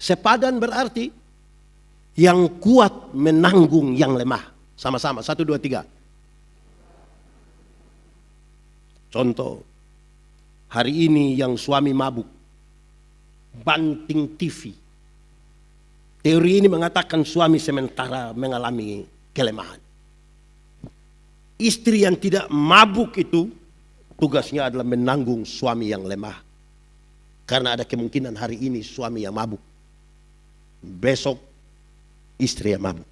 Sepadan berarti yang kuat menanggung yang lemah. Sama-sama, 1, 2, 3. Contoh, hari ini yang suami mabuk, banting TV. Teori ini mengatakan suami sementara mengalami kelemahan. Istri yang tidak mabuk itu tugasnya adalah menanggung suami yang lemah. Karena ada kemungkinan hari ini suami yang mabuk, besok istri yang mabuk.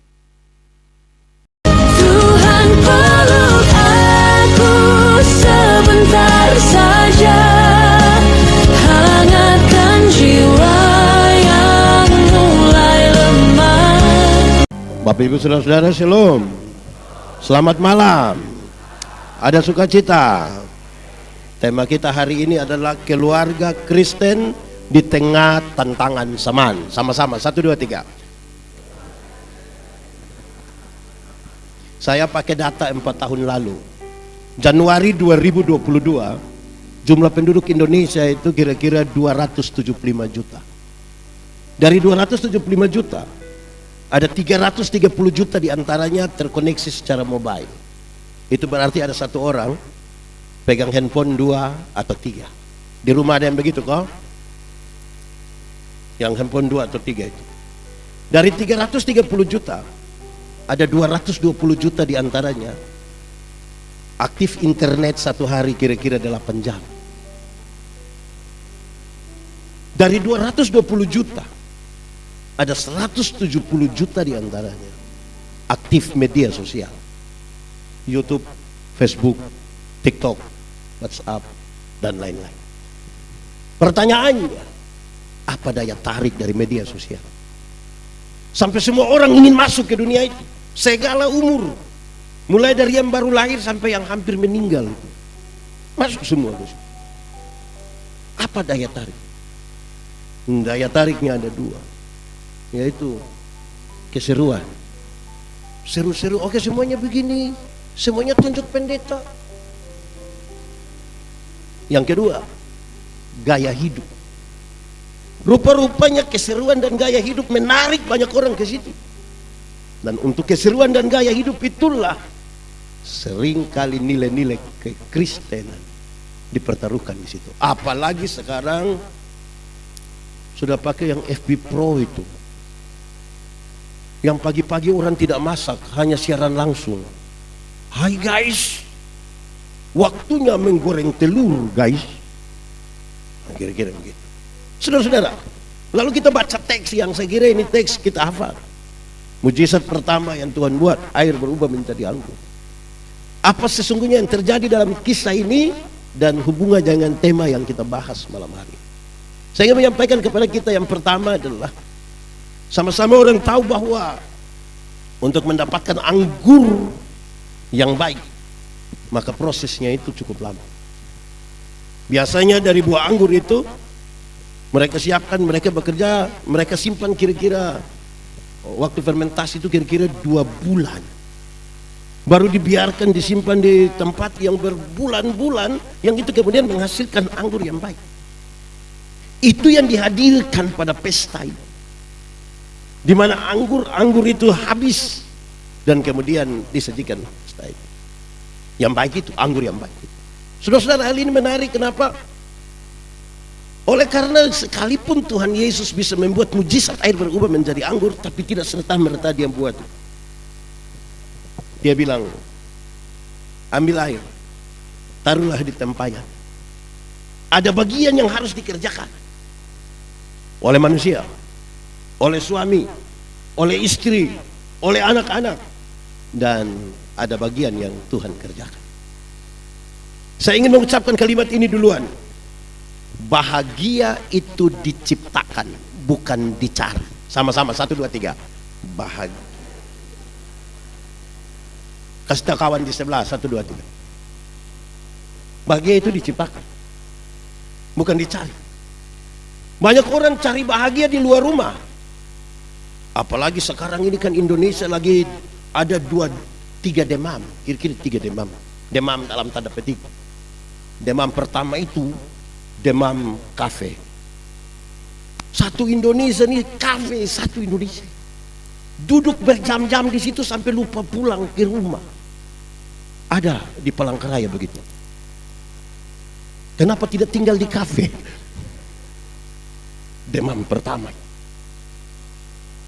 Tuhan peluk aku sebentar saja, hangatkan jiwa yang mulai lemah. Bapak Ibu Saudara-saudara, Shalom. Selamat malam. Ada sukacita. Tema kita hari ini adalah keluarga Kristen di tengah tantangan zaman. Sama-sama, 1, 2, 3. Saya pakai data 4 tahun lalu. Januari 2022, jumlah penduduk Indonesia itu kira-kira 275 juta. Dari 275 juta, ada 330 juta diantaranya terkoneksi secara mobile. Itu berarti ada 1 orang pegang handphone 2 atau 3. Di rumah ada yang begitu kok? Yang handphone 2 atau 3 itu. Dari 330 juta, ada 220 juta diantaranya aktif internet 1 hari kira-kira 8 jam. Dari 220 juta, ada 170 juta diantaranya aktif media sosial. YouTube, Facebook, TikTok, WhatsApp, dan lain-lain. Pertanyaannya, apa daya tarik dari media sosial? Sampai semua orang ingin masuk ke dunia itu. Segala umur. Mulai dari yang baru lahir sampai yang hampir meninggal. Masuk semua. Apa daya tarik? Daya tariknya ada 2. Yaitu keseruan. Seru-seru, oke semuanya begini. Semuanya tunjuk pendeta. Yang kedua, gaya hidup. Rupa-rupanya keseruan dan gaya hidup menarik banyak orang ke situ. Dan untuk keseruan dan gaya hidup itulah seringkali nilai-nilai kekristenan dipertaruhkan di situ. Apalagi sekarang sudah pakai yang FB Pro itu. Yang pagi-pagi orang tidak masak, hanya siaran langsung. Hai guys, waktunya menggoreng telur guys. Kira-kira begitu. Saudara-saudara, lalu kita baca teks yang saya kira ini teks kita hafal. Mujizat pertama yang Tuhan buat, air berubah menjadi anggur. Apa sesungguhnya yang terjadi dalam kisah ini dan hubungan dengan tema yang kita bahas malam hari. Saya ingin menyampaikan kepada kita yang pertama adalah sama-sama orang tahu bahwa untuk mendapatkan anggur yang baik, maka prosesnya itu cukup lama. Biasanya dari buah anggur itu mereka siapkan, mereka bekerja, mereka simpan kira-kira waktu fermentasi itu kira-kira 2 bulan. Baru dibiarkan disimpan di tempat yang berbulan-bulan, yang itu kemudian menghasilkan anggur yang baik. Itu yang dihadirkan pada pesta itu. Di mana anggur itu habis dan kemudian disajikan pesta itu. Yang baik itu, anggur yang baik itu. Saudara-saudara, hal ini menarik. Kenapa? Oleh karena sekalipun Tuhan Yesus bisa membuat mujizat air berubah menjadi anggur, tapi tidak serta-merta dia buat. Dia bilang, ambil air, taruhlah di tempayan. Ada bagian yang harus dikerjakan oleh manusia, oleh suami, oleh istri, oleh anak-anak, dan ada bagian yang Tuhan kerjakan. Saya ingin mengucapkan kalimat ini duluan. Bahagia itu diciptakan, bukan dicari. Sama-sama, 1, 2, 3. Bahagia. Kasih tahu kawan di sebelah, 1, 2, 3. Bahagia itu diciptakan, bukan dicari. Banyak orang cari bahagia di luar rumah. Apalagi sekarang ini kan Indonesia lagi ada 2-3 demam. Kira-kira 3 demam. Demam dalam tanda petik. Demam pertama itu demam kafe. Satu Indonesia nih, kafe satu Indonesia. Duduk berjam-jam di situ sampai lupa pulang ke rumah. Ada di Palangkaraya begitu. Kenapa tidak tinggal di kafe? Demam pertama.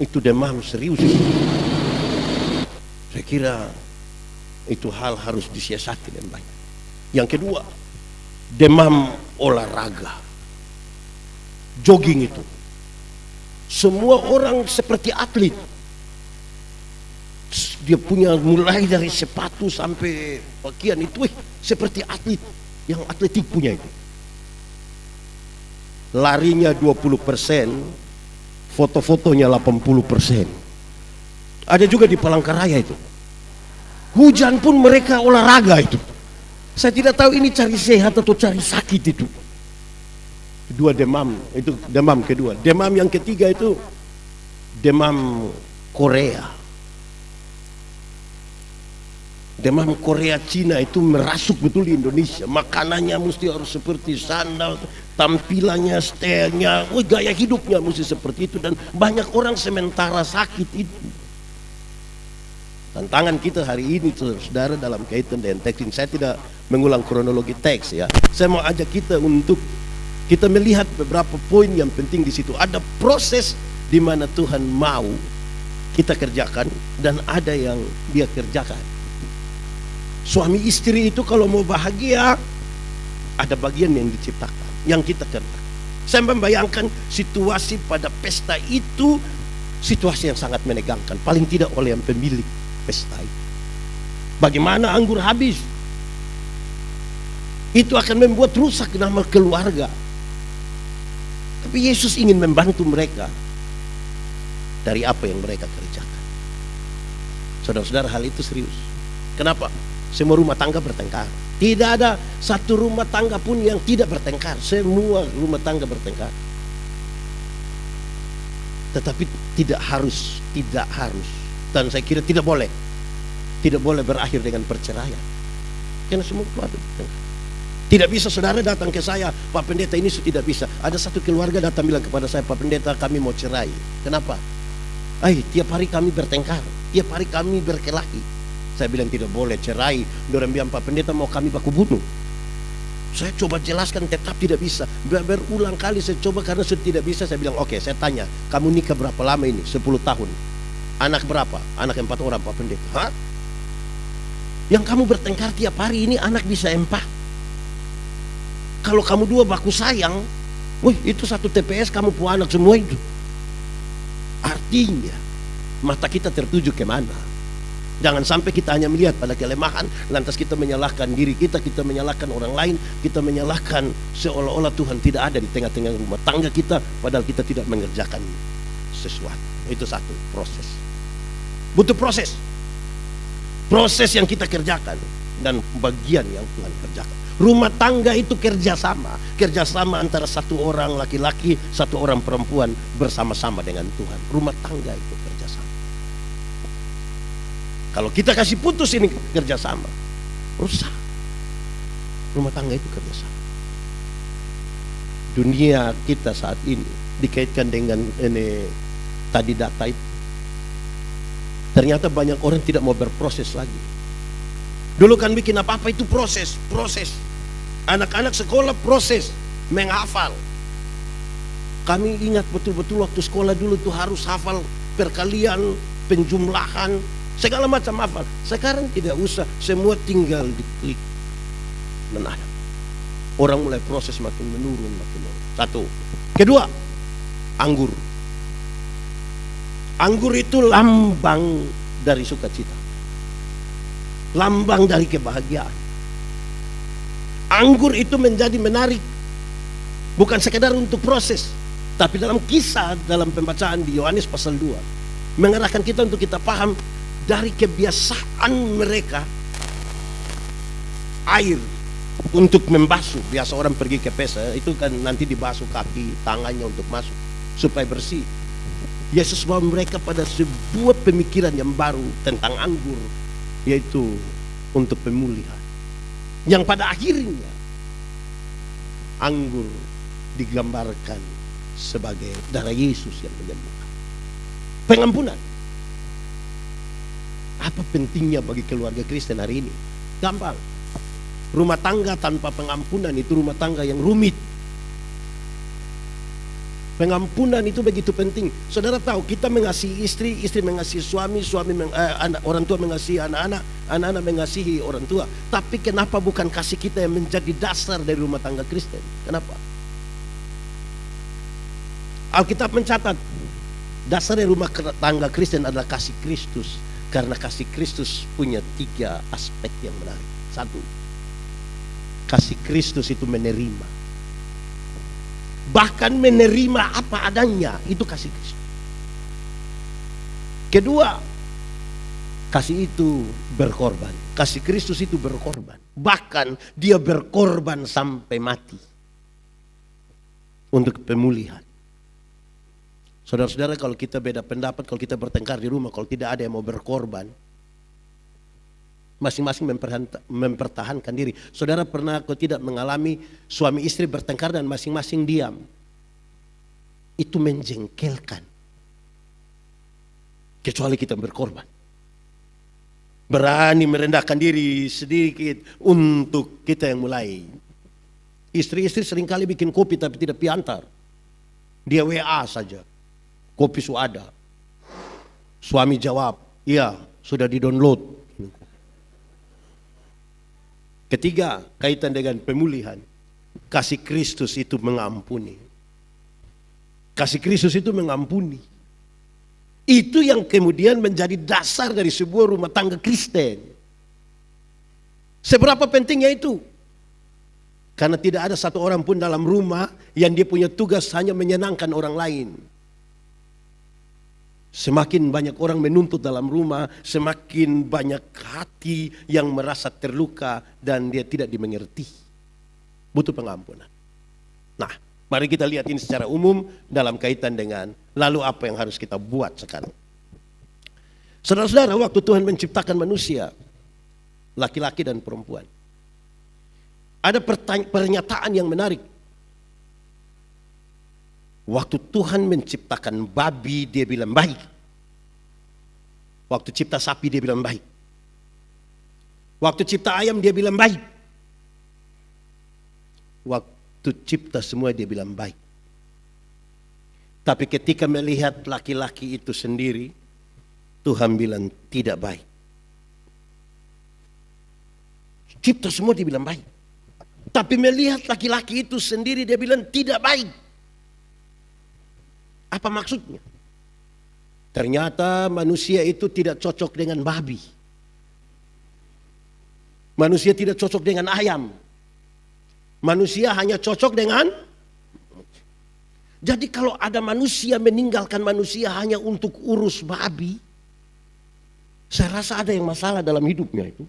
Itu demam serius. Saya kira itu hal harus disiasati dengan baik. Yang kedua, demam olahraga. Jogging itu. Semua orang seperti atlet. Dia punya mulai dari sepatu sampai pakaian itu seperti atlet. Yang atletik punya itu. Larinya 20%, foto-fotonya 80%. Ada juga di Palangkaraya itu. Hujan pun mereka olahraga itu. Saya tidak tahu ini cari sehat atau cari sakit itu. Dua demam, itu demam kedua. Demam yang ketiga itu demam Korea. Demam Korea Cina itu merasuk betul di Indonesia. Makanannya mesti harus seperti sandal, tampilannya, stylenya, gaya hidupnya mesti seperti itu. Dan banyak orang sementara sakit itu. Tantangan kita hari ini saudara dalam kaitan dengan teks ini, saya tidak mengulang kronologi teks ya. Saya mau ajak kita untuk kita melihat beberapa poin yang penting di situ. Ada proses di mana Tuhan mau kita kerjakan dan ada yang Dia kerjakan. Suami istri itu kalau mau bahagia ada bagian yang diciptakan, yang kita kerjakan. Saya membayangkan situasi pada pesta itu situasi yang sangat menegangkan, paling tidak oleh yang pemilik pesta itu. Bagaimana anggur habis? Itu akan membuat rusak nama keluarga. Tapi Yesus ingin membantu mereka dari apa yang mereka kerjakan. Saudara-saudara, hal itu serius. Kenapa? Semua rumah tangga bertengkar. Tidak ada satu rumah tangga pun yang tidak bertengkar. Semua rumah tangga bertengkar. Tetapi tidak harus. Dan saya kira tidak boleh berakhir dengan perceraian. Karena semua keluarga bertengkar. Tidak bisa saudara datang ke saya, Pak Pendeta ini tidak bisa. Ada satu keluarga datang bilang kepada saya, Pak Pendeta kami mau cerai. Kenapa? Tiap hari kami bertengkar, tiap hari kami berkelahi. Saya bilang tidak boleh cerai. Dorang bilang Pak Pendeta mau kami baku bunuh. Saya coba jelaskan tetap tidak bisa. Berulang kali saya coba karena sudah tidak bisa. Saya bilang oke, saya tanya, kamu nikah berapa lama ini? 10 tahun. Anak berapa? Anak 4 orang Pak Pendeta. Hah? Yang kamu bertengkar tiap hari ini anak bisa 4. Kalau kamu 2 baku sayang, itu 1 TPS kamu punya anak semua itu. Artinya mata kita tertuju kemana? Jangan sampai kita hanya melihat pada kelemahan, lantas kita menyalahkan diri kita menyalahkan orang lain, kita menyalahkan seolah-olah Tuhan tidak ada di tengah-tengah rumah tangga kita, padahal kita tidak mengerjakan sesuatu. Itu satu proses. Butuh proses. Proses yang kita kerjakan dan bagian yang Tuhan kerjakan. Rumah tangga itu kerjasama antara satu orang laki-laki, satu orang perempuan bersama-sama dengan Tuhan. Rumah tangga itu kerjasama. Kalau kita kasih putus ini kerjasama, rusak. Rumah tangga itu kerjasama. Dunia kita saat ini dikaitkan dengan ini tadi data itu. Ternyata banyak orang tidak mau berproses lagi. Dulu kan bikin apa-apa itu proses. Anak-anak sekolah proses, menghafal. Kami ingat betul-betul waktu sekolah dulu tuh harus hafal perkalian, penjumlahan, segala macam hafal. Sekarang tidak usah, semua tinggal diklik. Menang. Orang mulai proses makin menurun. Satu. Kedua, anggur. Anggur itu lambang dari sukacita, lambang dari kebahagiaan. Anggur itu menjadi menarik, bukan sekedar untuk proses, tapi dalam kisah, dalam pembacaan di Yohanes pasal 2 mengarahkan kita untuk kita paham dari kebiasaan mereka air untuk membasuh. Biasa orang pergi ke pesta itu kan nanti dibasuh kaki tangannya untuk masuk supaya bersih. Yesus bawa mereka pada sebuah pemikiran yang baru tentang anggur, yaitu untuk pemulihan. Yang pada akhirnya anggur digambarkan sebagai darah Yesus yang menyembuhkan. Pengampunan. Apa pentingnya bagi keluarga Kristen hari ini? Gampang. Rumah tangga tanpa pengampunan itu rumah tangga yang rumit. Pengampunan itu begitu penting. Saudara tahu, kita mengasihi istri, istri mengasihi suami, orang tua mengasihi anak-anak, anak-anak mengasihi orang tua. Tapi kenapa bukan kasih kita yang menjadi dasar dari rumah tangga Kristen? Kenapa? Alkitab mencatat dasar dari rumah tangga Kristen adalah kasih Kristus. Karena kasih Kristus punya 3 aspek yang menarik. 1, kasih Kristus itu menerima. Bahkan menerima apa adanya, itu kasih Kristus. Kedua, kasih itu berkorban. Kasih Kristus itu berkorban. Bahkan dia berkorban sampai mati untuk pemulihan. Saudara-saudara, kalau kita beda pendapat, kalau kita bertengkar di rumah, kalau tidak ada yang mau berkorban, masing-masing mempertahankan diri. Saudara pernah atau tidak mengalami suami istri bertengkar dan masing-masing diam? Itu menjengkelkan. Kecuali kita berkorban. Berani merendahkan diri sedikit untuk kita yang mulai. Istri-istri seringkali bikin kopi tapi tidak piantar. Dia WA saja. Kopi sudah ada. Suami jawab, iya sudah di-download. Ketiga, kaitan dengan pemulihan. Kasih Kristus itu mengampuni. Kasih Kristus itu mengampuni. Itu yang kemudian menjadi dasar dari sebuah rumah tangga Kristen. Seberapa pentingnya itu? Karena tidak ada satu orang pun dalam rumah yang dia punya tugas hanya menyenangkan orang lain. Semakin banyak orang menuntut dalam rumah, semakin banyak hati yang merasa terluka dan dia tidak dimengerti. Butuh pengampunan. Nah, mari kita lihat ini secara umum dalam kaitan dengan lalu apa yang harus kita buat sekarang. Saudara-saudara, waktu Tuhan menciptakan manusia, laki-laki dan perempuan, ada pernyataan yang menarik. Waktu Tuhan menciptakan babi, dia bilang baik. Waktu cipta sapi, dia bilang baik. Waktu cipta ayam, dia bilang baik. Waktu cipta semua, dia bilang baik. Tapi ketika melihat laki-laki itu sendiri, Tuhan bilang tidak baik. Cipta semua, dia bilang baik. Tapi melihat laki-laki itu sendiri, dia bilang tidak baik. Apa maksudnya? Ternyata manusia itu tidak cocok dengan babi. Manusia tidak cocok dengan ayam. Manusia hanya cocok dengan... Jadi kalau ada manusia meninggalkan manusia hanya untuk urus babi, saya rasa ada yang masalah dalam hidupnya itu.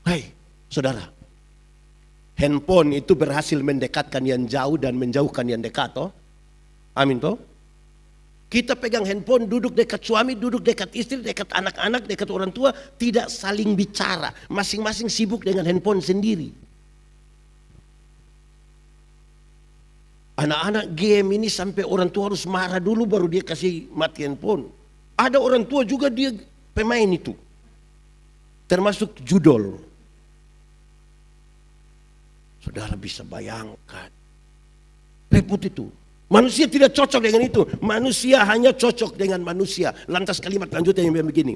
Hai, saudara. Handphone itu berhasil mendekatkan yang jauh dan menjauhkan yang dekat, toh? Amin toh? Kita pegang handphone, duduk dekat suami, duduk dekat istri, dekat anak-anak, dekat orang tua, tidak saling bicara. Masing-masing sibuk dengan handphone sendiri. Anak-anak game ini sampai orang tua harus marah dulu baru dia kasih mati handphone. Ada orang tua juga dia pemain itu. Termasuk judol. Saudara bisa bayangkan. Repot itu. Manusia tidak cocok dengan itu. Manusia hanya cocok dengan manusia. Lantas kalimat lanjutnya yang begini.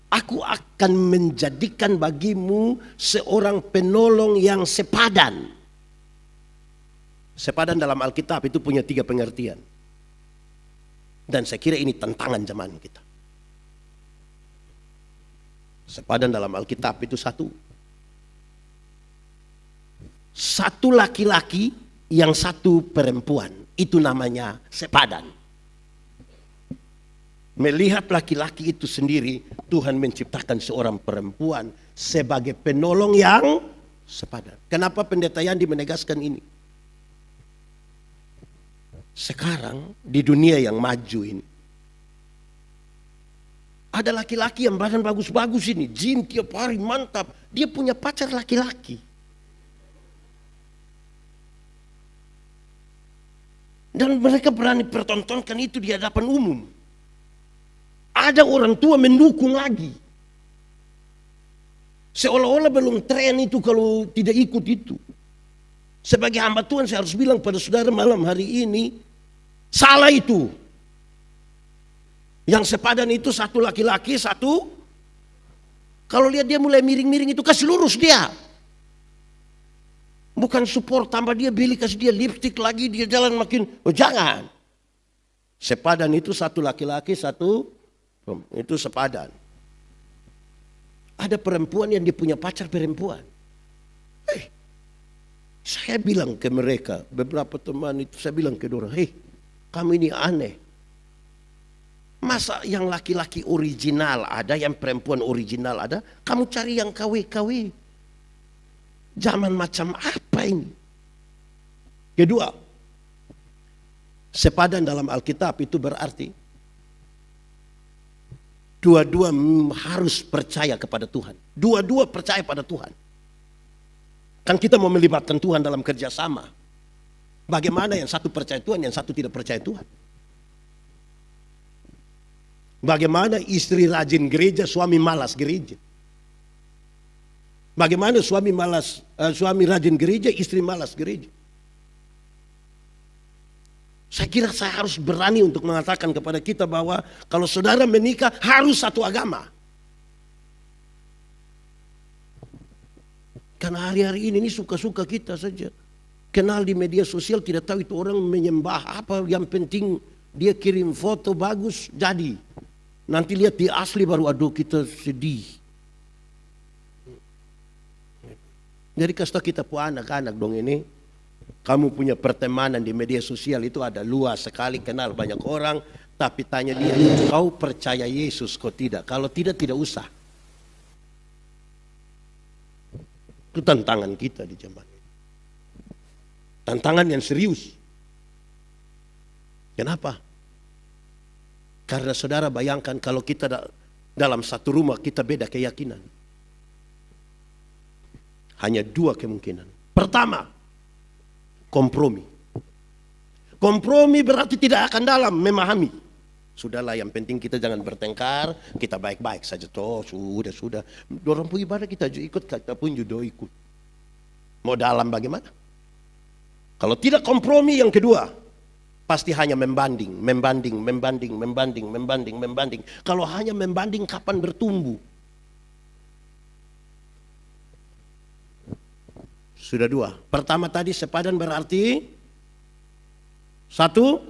Aku akan menjadikan bagimu seorang penolong yang sepadan. Sepadan dalam Alkitab itu punya 3 pengertian. Dan saya kira ini tantangan zaman kita. Sepadan dalam Alkitab itu satu laki-laki yang satu perempuan, itu namanya sepadan. Melihat laki-laki itu sendiri, Tuhan menciptakan seorang perempuan sebagai penolong yang sepadan. Kenapa pendeta Yandi menegaskan ini? Sekarang di dunia yang maju ini, ada laki-laki yang badan bagus-bagus ini, gym tiap hari mantap, dia punya pacar laki-laki. Dan mereka berani pertontonkan itu di hadapan umum. Ada orang tua mendukung lagi. Seolah-olah belum tren itu kalau tidak ikut itu. Sebagai hamba Tuhan saya harus bilang pada saudara malam hari ini, salah itu. Yang sepadan itu satu laki-laki, satu. Kalau lihat dia mulai miring-miring itu kasih lurus dia. Bukan support tambah dia beli kasih dia lipstick lagi dia jalan makin. Oh jangan. Sepadan itu satu laki-laki, satu. Itu sepadan. Ada perempuan yang dia punya pacar perempuan. Saya bilang ke mereka, beberapa teman itu saya bilang ke orang, kamu ini aneh. Masa yang laki-laki original ada, yang perempuan original ada, kamu cari yang KW-KW. Zaman macam apa ini? Kedua, sepadan dalam Alkitab itu berarti dua-dua harus percaya kepada Tuhan. Dua-dua percaya pada Tuhan. Kan kita mau melibatkan Tuhan dalam kerjasama. Bagaimana yang satu percaya Tuhan, yang satu tidak percaya Tuhan? Bagaimana istri rajin gereja, suami malas gereja? Bagaimana suami rajin gereja, istri malas gereja? Saya kira saya harus berani untuk mengatakan kepada kita bahwa kalau saudara menikah harus satu agama. Karena hari-hari ini suka-suka kita saja. Kenal di media sosial tidak tahu itu orang menyembah apa. Yang penting dia kirim foto bagus jadi. Nanti lihat di asli baru aduh kita sedih. Jadi kasih kita pu anak-anak dong ini. Kamu punya pertemanan di media sosial itu ada luas sekali, kenal banyak orang. Tapi tanya dia, kau percaya Yesus kau tidak? Kalau tidak, tidak usah. Itu tantangan kita di zaman ini. Tantangan yang serius. Kenapa? Karena saudara bayangkan kalau kita dalam satu rumah kita beda keyakinan. Hanya dua kemungkinan. Pertama, kompromi. Kompromi berarti tidak akan dalam memahami. Sudahlah yang penting kita jangan bertengkar, kita baik-baik saja toh, sudah. Dorong pun ibadah kita ikut, kita pun juga ikut. Mau dalam bagaimana? Kalau tidak kompromi yang kedua, pasti hanya membanding. Kalau hanya membanding kapan bertumbuh? Sudah dua. Pertama tadi sepadan berarti satu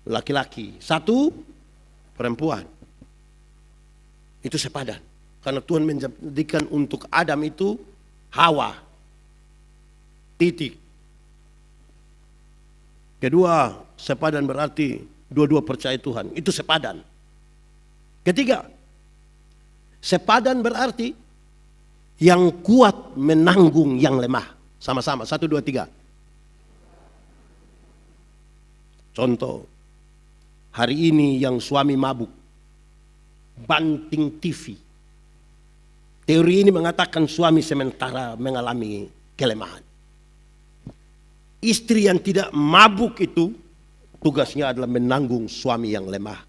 laki-laki, satu perempuan. Itu sepadan. Karena Tuhan menjadikan untuk Adam itu Hawa. Titik. Kedua, sepadan berarti dua-dua percaya Tuhan. Itu sepadan. Ketiga, sepadan berarti yang kuat menanggung yang lemah. Sama-sama, 1, 2, 3. Contoh, hari ini yang suami mabuk, banting TV. Teori ini mengatakan suami sementara mengalami kelemahan. Istri yang tidak mabuk itu, tugasnya adalah menanggung suami yang lemah.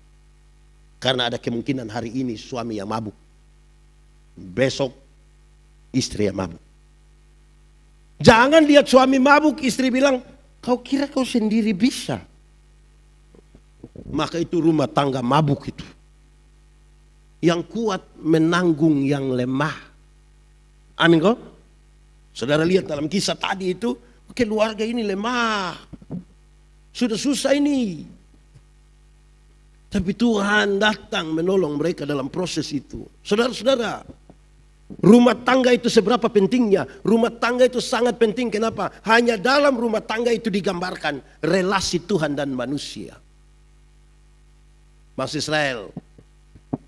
Karena ada kemungkinan hari ini suami yang mabuk. Besok istri yang mabuk. Jangan lihat suami mabuk, istri bilang, kau kira kau sendiri bisa? Maka itu rumah tangga mabuk itu. Yang kuat menanggung yang lemah. Amin kok? Saudara lihat dalam kisah tadi itu, keluarga ini lemah. Sudah susah ini. Tapi Tuhan datang menolong mereka dalam proses itu. Saudara-saudara, rumah tangga itu seberapa pentingnya? Rumah tangga itu sangat penting. Kenapa? Hanya dalam rumah tangga itu digambarkan relasi Tuhan dan manusia. Bangsa Israel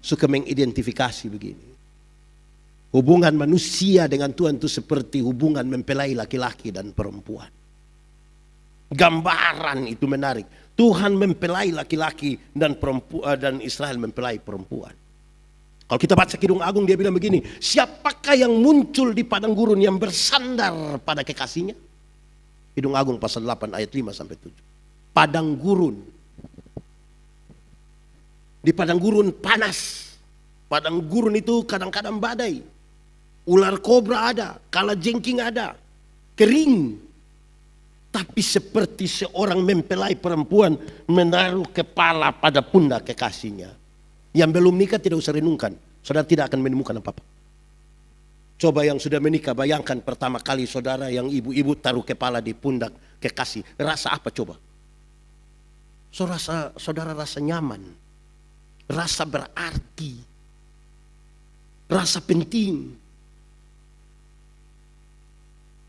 suka mengidentifikasi begini. Hubungan manusia dengan Tuhan itu seperti hubungan mempelai laki-laki dan perempuan. Gambaran itu menarik. Tuhan mempelai laki-laki dan perempuan, dan Israel mempelai perempuan. Kalau kita baca Kidung Agung dia bilang begini, siapakah yang muncul di padang gurun yang bersandar pada kekasihnya? Kidung Agung pasal 8 ayat 5 sampai 7. padang gurun. Di padang gurun panas. Padang gurun itu kadang-kadang badai. Ular kobra ada, kalajengking ada, kering. Tapi seperti seorang mempelai perempuan menaruh kepala pada pundak kekasihnya. Yang belum nikah tidak usah renungkan. Saudara tidak akan menemukan apa-apa. Coba yang sudah menikah, bayangkan pertama kali saudara yang ibu-ibu taruh kepala di pundak kekasih. Rasa apa coba? Saudara rasa nyaman. Rasa berarti. Rasa penting.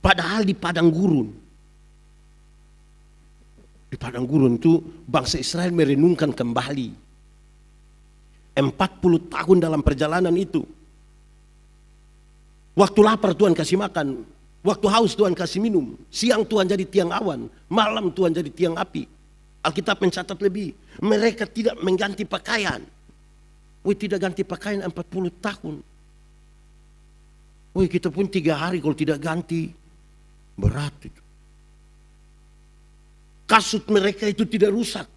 Padahal di padang gurun. Di padang gurun itu bangsa Israel merenungkan kembali. 40 tahun dalam perjalanan itu. Waktu lapar Tuhan kasih makan. Waktu haus Tuhan kasih minum. Siang Tuhan jadi tiang awan. Malam Tuhan jadi tiang api. Alkitab mencatat lebih. Mereka tidak mengganti pakaian. Tidak ganti pakaian 40 tahun. Kita pun 3 hari kalau tidak ganti. Berat itu. Kasut mereka itu tidak rusak.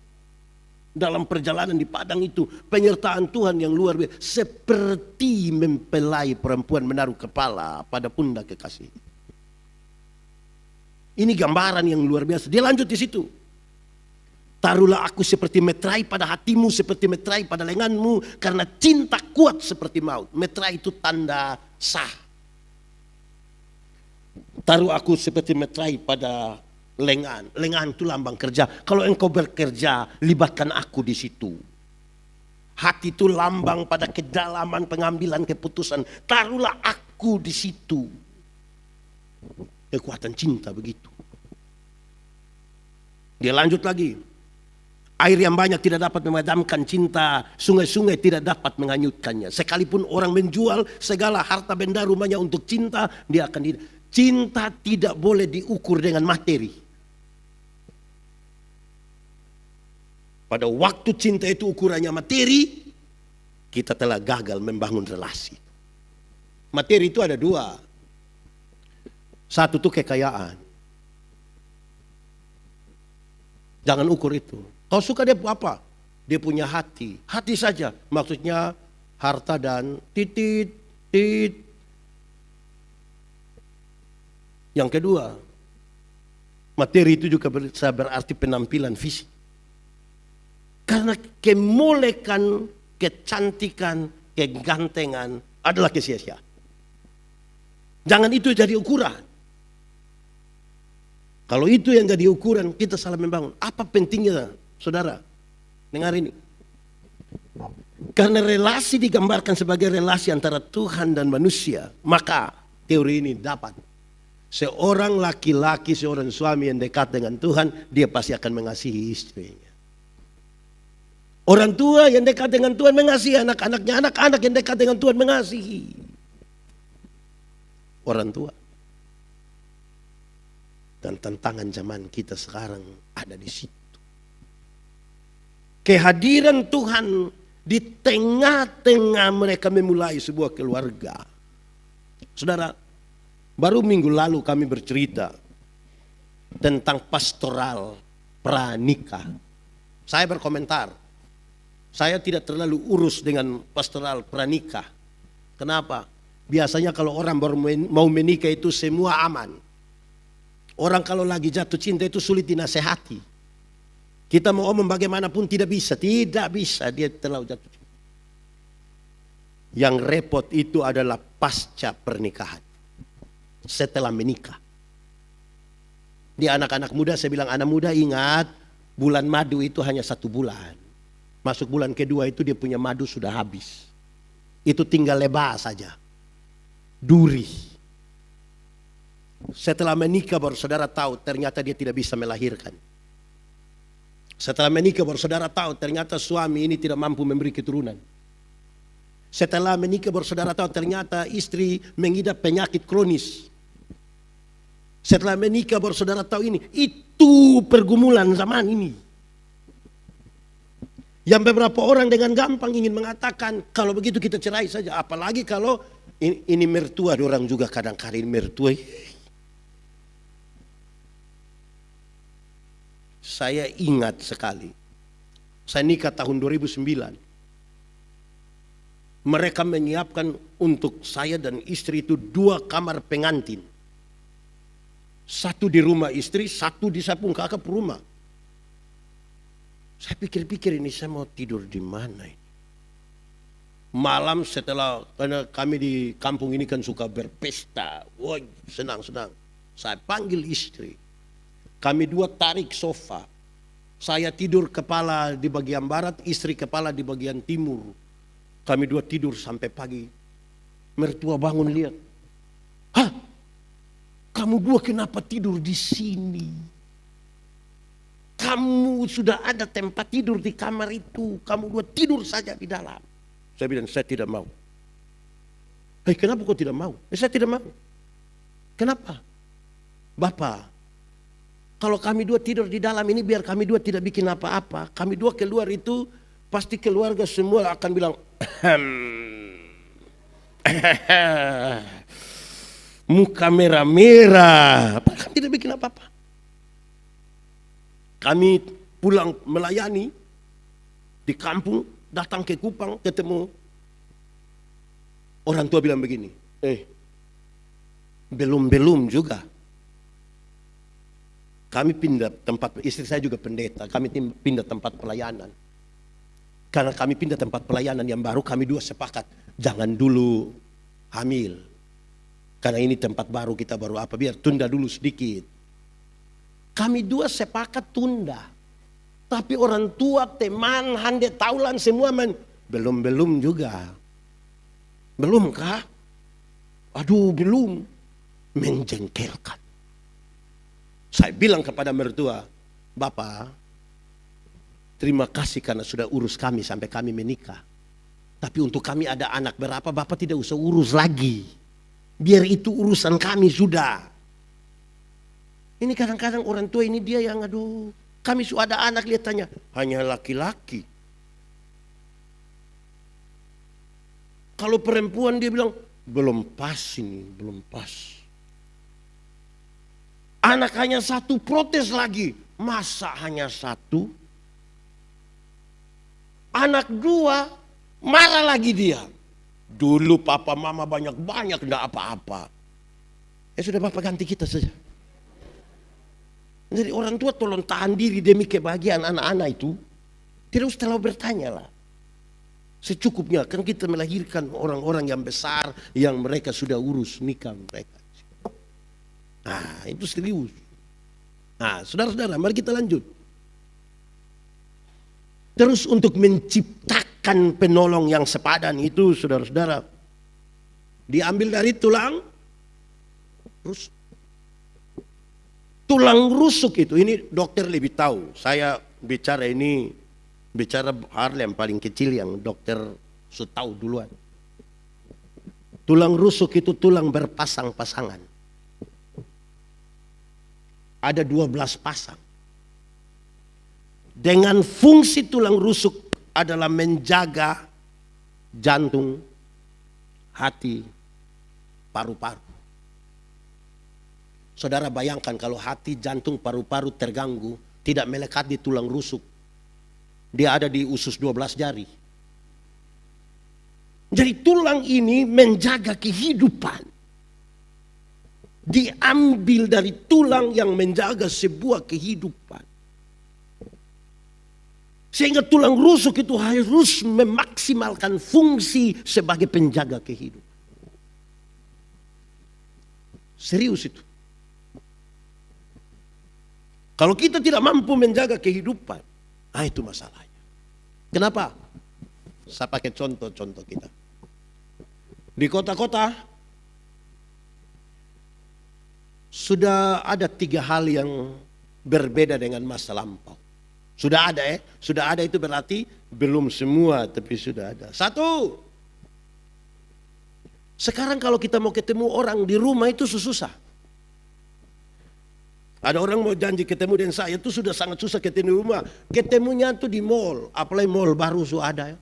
Dalam perjalanan di padang itu. Penyertaan Tuhan yang luar biasa. Seperti mempelai perempuan menaruh kepala pada pundak kekasih. Ini gambaran yang luar biasa. Dia lanjut di situ. Taruhlah aku seperti meterai pada hatimu, seperti meterai pada lenganmu. Karena cinta kuat seperti maut. Meterai itu tanda sah. Taruh aku seperti meterai pada lengan. Lengan itu lambang kerja. Kalau engkau bekerja, libatkan aku di situ. Hati itu lambang pada kedalaman pengambilan keputusan. Taruhlah aku di situ. Kekuatan cinta begitu. Dia lanjut lagi. Air yang banyak tidak dapat memadamkan cinta. Sungai-sungai tidak dapat menghanyutkannya. Sekalipun orang menjual segala harta benda rumahnya untuk cinta, dia akan cinta tidak boleh diukur dengan materi. Pada waktu cinta itu ukurannya materi, kita telah gagal membangun relasi. Materi itu ada 2. Satu itu kekayaan. Jangan ukur itu. Kau suka dia apa? Dia punya hati. Hati saja. Maksudnya harta dan titit. Yang kedua, materi itu juga berarti penampilan fisik. Karena kemolekan, kecantikan, kegantengan adalah kesia-sia. Jangan itu jadi ukuran. Kalau itu yang jadi ukuran, kita salah membangun. Apa pentingnya, saudara? Dengar ini. Karena relasi digambarkan sebagai relasi antara Tuhan dan manusia, maka teori ini dapat. Seorang laki-laki, seorang suami yang dekat dengan Tuhan, dia pasti akan mengasihi istrinya. Orang tua yang dekat dengan Tuhan mengasihi anak-anaknya, anak-anak yang dekat dengan Tuhan mengasihi orang tua. Dan tantangan zaman kita sekarang ada di situ. Kehadiran Tuhan di tengah-tengah mereka memulai sebuah keluarga. Saudara, baru minggu lalu kami bercerita tentang pastoral pranikah. Saya berkomentar, saya tidak terlalu urus dengan pastoral pranikah. Kenapa? Biasanya kalau orang baru mau menikah itu semua aman. Orang kalau lagi jatuh cinta itu sulit dinasehati. Kita mau omong bagaimanapun tidak bisa dia terlalu jatuh cinta. Yang repot itu adalah pasca pernikahan. Setelah menikah. Di anak-anak muda saya bilang, anak muda ingat bulan madu itu hanya 1 bulan. Masuk bulan kedua itu dia punya madu sudah habis. Itu tinggal lebah saja. Duri. Setelah menikah baru saudara tahu ternyata dia tidak bisa melahirkan. Setelah menikah baru saudara tahu ternyata suami ini tidak mampu memberi keturunan. Setelah menikah baru saudara tahu ternyata istri mengidap penyakit kronis. Setelah menikah baru saudara tahu ini. Itu pergumulan zaman ini. Yang beberapa orang dengan gampang ingin mengatakan kalau begitu kita cerai saja. Apalagi kalau ini mertua, orang juga kadang-kadang mertua. saya ingat sekali. Saya nikah tahun 2009. Mereka menyiapkan untuk saya dan istri itu 2 kamar pengantin. 1 di rumah istri, 1 di Sapung Kakap rumah. Saya pikir-pikir ini saya mau tidur di mana ini. Malam setelah, karena kami di kampung ini kan suka berpesta. Woi, senang-senang. Saya panggil istri. Kami 2 tarik sofa. Saya tidur kepala di bagian barat, istri kepala di bagian timur. Kami 2 tidur sampai pagi. Mertua bangun lihat. Hah? Kamu 2 kenapa tidur di sini? Kamu sudah ada tempat tidur di kamar itu. Kamu 2 tidur saja di dalam. Saya bilang, saya tidak mau. Kenapa kau tidak mau? Saya tidak mau. Kenapa? Bapak, kalau kami 2 tidur di dalam ini biar kami 2 tidak bikin apa-apa. Kami 2 keluar itu pasti keluarga semua akan bilang, muka merah-merah. Kami tidak bikin apa-apa. Kami pulang melayani di kampung, datang ke Kupang, ketemu orang tua bilang begini, belum juga. Kami pindah tempat, istri saya juga pendeta, kami pindah tempat pelayanan. Karena kami pindah tempat pelayanan yang baru, kami 2 sepakat, jangan dulu hamil. Karena ini tempat baru, kita baru apa, biar tunda dulu sedikit. Kami 2 sepakat tunda. Tapi orang tua, teman, hande, taulan semua belum juga. Belum kah? Aduh belum. Menjengkelkan. Saya bilang kepada mertua, Bapak, terima kasih karena sudah urus kami sampai kami menikah. Tapi untuk kami ada anak berapa, Bapak tidak usah urus lagi. Biar itu urusan kami sudah. Ini kadang-kadang orang tua ini dia yang aduh, kami sudah ada anak, lihat tanya, hanya laki-laki. Kalau perempuan dia bilang, belum pas ini, belum pas. Anak hanya 1 protes lagi, masa hanya 1? Anak 2 marah lagi dia. Dulu papa mama banyak-banyak enggak apa-apa. Sudah Bapak ganti kita saja. Jadi orang tua tolong tahan diri demi kebahagiaan anak-anak itu. Tidak usah terlalu bertanya lah. Secukupnya, kan kita melahirkan orang-orang yang besar yang mereka sudah urus nikah mereka. Nah, itu serius. Nah, saudara-saudara, mari kita lanjut. Terus untuk menciptakan penolong yang sepadan itu, saudara-saudara, diambil dari tulang rusuk. Tulang rusuk itu, ini dokter lebih tahu. Saya bicara hal yang paling kecil yang dokter sudah tahu duluan. Tulang rusuk itu tulang berpasang-pasangan. Ada 12 pasang. Dengan fungsi tulang rusuk adalah menjaga jantung, hati, paru-paru. Saudara bayangkan kalau hati, jantung, paru-paru terganggu, tidak melekat di tulang rusuk. Dia ada di usus 12 jari. Jadi tulang ini menjaga kehidupan. Diambil dari tulang yang menjaga sebuah kehidupan. Sehingga tulang rusuk itu harus memaksimalkan fungsi sebagai penjaga kehidupan. Serius itu. Kalau kita tidak mampu menjaga kehidupan, itu masalahnya. Kenapa? Saya pakai contoh-contoh kita. Di kota-kota sudah ada 3 hal yang berbeda dengan masa lampau. Sudah ada Sudah ada itu berarti belum semua, tapi sudah ada. 1. Sekarang kalau kita mau ketemu orang di rumah itu susah. Ada orang mau janji ketemu dengan saya itu sudah sangat susah ketemu di rumah. Ketemunya tuh di mall, apalagi mall baru sudah ada.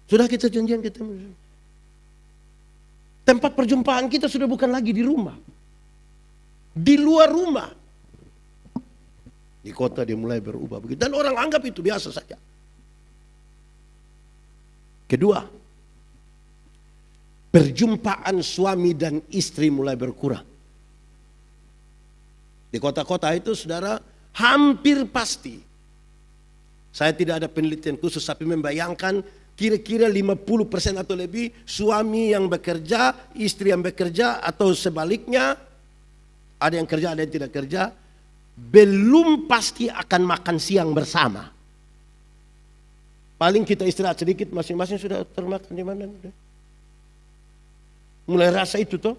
Sudah kita janjian ketemu. Tempat perjumpaan kita sudah bukan lagi di rumah. Di luar rumah. Di kota dia mulai berubah begitu. Dan orang anggap itu biasa saja. Kedua, perjumpaan suami dan istri mulai berkurang. Di kota-kota itu saudara hampir pasti. Saya tidak ada penelitian khusus tapi membayangkan kira-kira 50% atau lebih suami yang bekerja, istri yang bekerja atau sebaliknya. Ada yang kerja, ada yang tidak kerja. Belum pasti akan makan siang bersama. Paling kita istirahat sedikit, masing-masing sudah termakan di mana. Mulai rasa itu toh,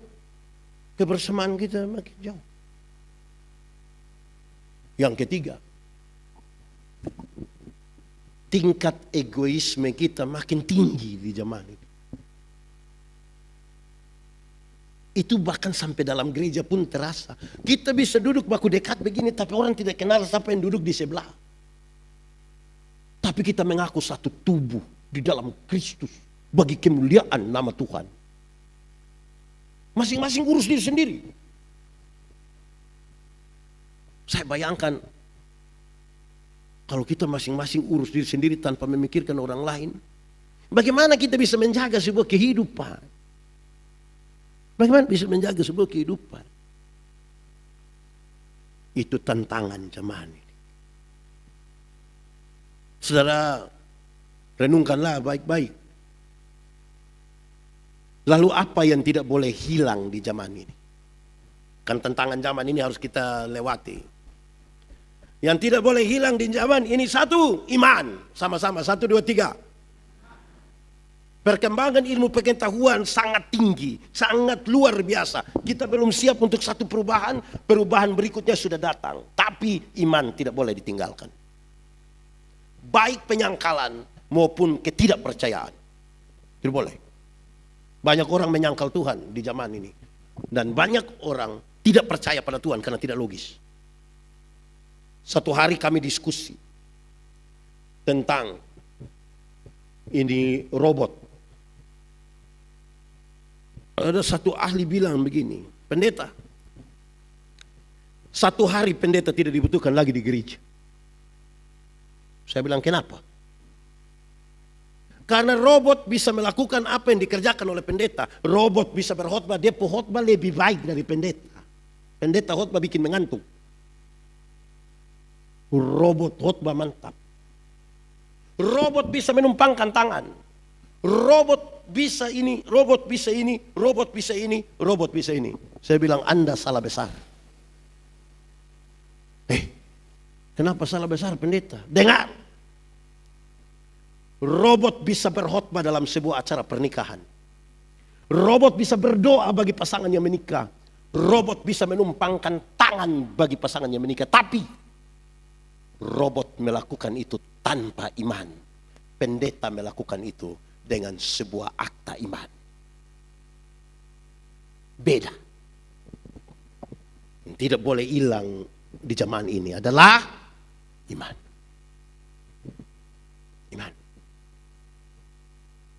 kebersamaan kita makin jauh. Yang ketiga, tingkat egoisme kita makin tinggi di zaman ini. Itu bahkan sampai dalam gereja pun terasa. Kita bisa duduk baku dekat begini tapi orang tidak kenal siapa yang duduk di sebelah. Tapi kita mengaku satu tubuh di dalam Kristus bagi kemuliaan nama Tuhan. Masing-masing urus diri sendiri. Saya bayangkan kalau kita masing-masing urus diri sendiri tanpa memikirkan orang lain, bagaimana kita bisa menjaga sebuah kehidupan? Bagaimana bisa menjaga sebuah kehidupan? Itu tantangan zaman ini. Saudara, renungkanlah baik-baik. Lalu apa yang tidak boleh hilang di zaman ini? Kan tantangan zaman ini harus kita lewati. Yang tidak boleh hilang di zaman ini satu, iman. Sama-sama, 1, 2, 3. Perkembangan ilmu pengetahuan sangat tinggi, sangat luar biasa. Kita belum siap untuk satu perubahan, perubahan berikutnya sudah datang. Tapi iman tidak boleh ditinggalkan. Baik penyangkalan maupun ketidakpercayaan. Tidak boleh. Banyak orang menyangkal Tuhan di zaman ini. Dan banyak orang tidak percaya pada Tuhan karena tidak logis. Satu hari kami diskusi tentang ini robot. Ada satu ahli bilang begini, pendeta, satu hari pendeta tidak dibutuhkan lagi di gereja. Saya bilang kenapa? Karena robot bisa melakukan apa yang dikerjakan oleh pendeta. Robot bisa berkhotbah, dia khotbah lebih baik dari pendeta. Pendeta khotbah bikin mengantuk. Robot khotbah mantap. Robot bisa menumpangkan tangan. Robot bisa ini, robot bisa ini, robot bisa ini, robot bisa ini. Saya bilang Anda salah besar. Kenapa salah besar pendeta? Dengar. Robot bisa berkhotbah dalam sebuah acara pernikahan. Robot bisa berdoa bagi pasangan yang menikah. Robot bisa menumpangkan tangan bagi pasangan yang menikah. Tapi robot melakukan itu tanpa iman. Pendeta melakukan itu dengan sebuah akta iman. Beda. Yang tidak boleh hilang di zaman ini adalah iman. Iman.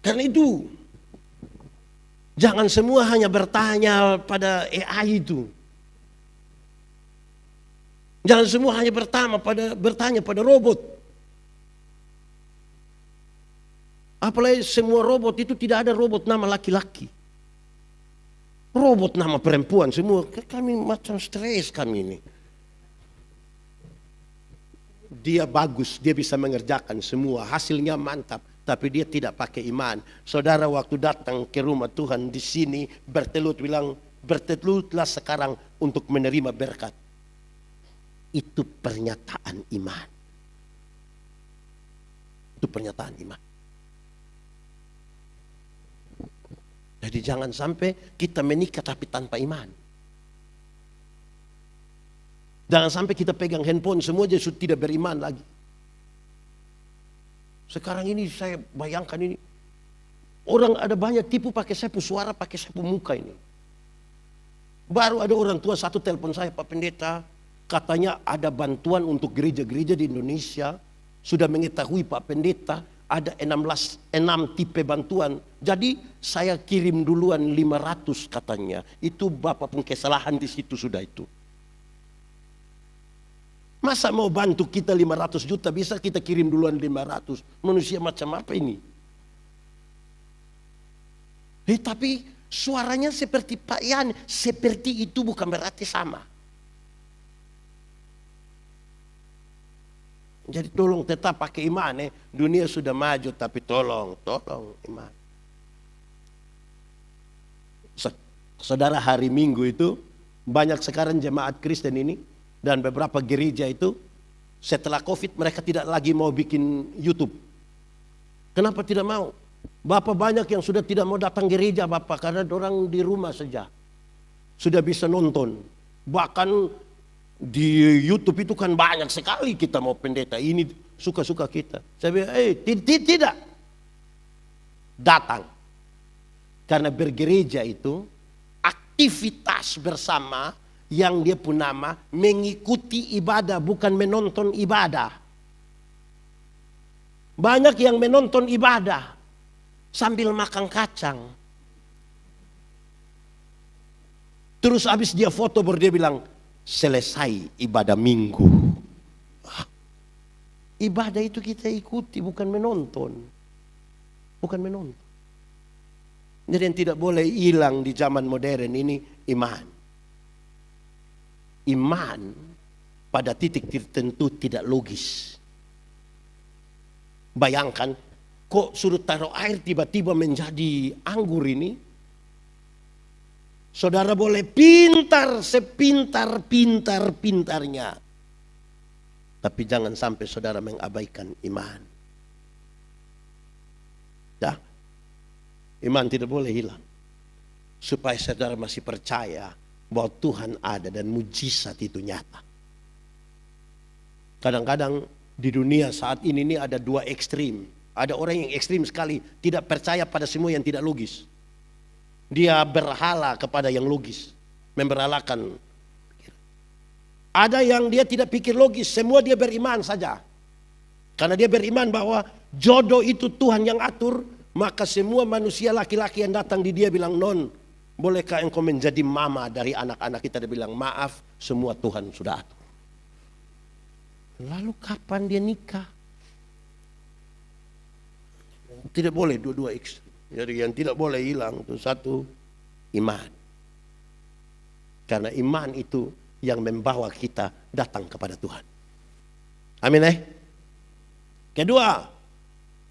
Karena itu jangan semua hanya bertanya pada AI itu. Jangan semua hanya bertanya pada robot. Apalagi semua robot itu tidak ada robot nama laki-laki. Robot nama perempuan semua. Kami macam stres kami ini. Dia bagus, dia bisa mengerjakan semua. Hasilnya mantap. Tapi dia tidak pakai iman. Saudara waktu datang ke rumah Tuhan di sini bertelut bilang, bertelutlah sekarang untuk menerima berkat. Itu pernyataan iman. Itu pernyataan iman. Jadi jangan sampai kita menikah tapi tanpa iman. Jangan sampai kita pegang handphone semua jadi sudah tidak beriman lagi. Sekarang ini saya bayangkan ini. Orang ada banyak tipu pakai sapu suara, pakai sapu muka ini. Baru ada orang tua satu telepon saya, Pak Pendeta. Katanya ada bantuan untuk gereja-gereja di Indonesia. Sudah mengetahui Pak Pendeta. Ada 6 tipe bantuan. Jadi saya kirim duluan 500 katanya. Itu Bapak pun kesalahan di situ sudah itu. Masa mau bantu kita 500 juta bisa kita kirim duluan 500. Manusia macam apa ini? Tapi suaranya seperti Pak Yan. Seperti itu bukan berarti sama. Jadi tolong tetap pakai iman. Dunia sudah maju tapi tolong iman. Saudara, hari Minggu itu banyak sekarang jemaat Kristen ini dan beberapa gereja itu setelah COVID mereka tidak lagi mau bikin YouTube. Kenapa tidak mau? Bapak banyak yang sudah tidak mau datang gereja Bapak karena orang di rumah saja sudah bisa nonton. Bahkan di YouTube itu kan banyak sekali kita mau pendeta ini suka-suka kita. Saya bilang, tidak datang karena bergereja itu aktivitas bersama yang dia pun nama mengikuti ibadah bukan menonton ibadah. Banyak yang menonton ibadah sambil makan kacang. Terus habis dia foto baru dia bilang selesai ibadah minggu. Ibadah itu kita ikuti bukan menonton. Bukan menonton. Jadi yang tidak boleh hilang di zaman modern ini iman. Iman pada titik tertentu tidak logis. Bayangkan kok suruh taruh air tiba-tiba menjadi anggur ini. Saudara boleh pintar sepintar-pintarnya. Tapi jangan sampai saudara mengabaikan iman. Dah. Iman tidak boleh hilang. Supaya saudara masih percaya bahwa Tuhan ada dan mujizat itu nyata. Kadang-kadang di dunia saat ini ada dua ekstrim. Ada orang yang ekstrim sekali, tidak percaya pada semua yang tidak logis. Dia berhala kepada yang logis, memberhalakan. Ada yang dia tidak pikir logis, semua dia beriman saja. Karena dia beriman bahwa jodoh itu Tuhan yang atur, maka semua manusia laki-laki yang datang di dia bilang, non, bolehkah engkau menjadi mama dari anak-anak kita? Dia bilang, maaf, semua Tuhan sudah atur. Lalu kapan dia nikah? Tidak boleh dua-dua ekstrim. Jadi yang tidak boleh hilang itu satu, iman. Karena iman itu yang membawa kita datang kepada Tuhan. Amin. Kedua,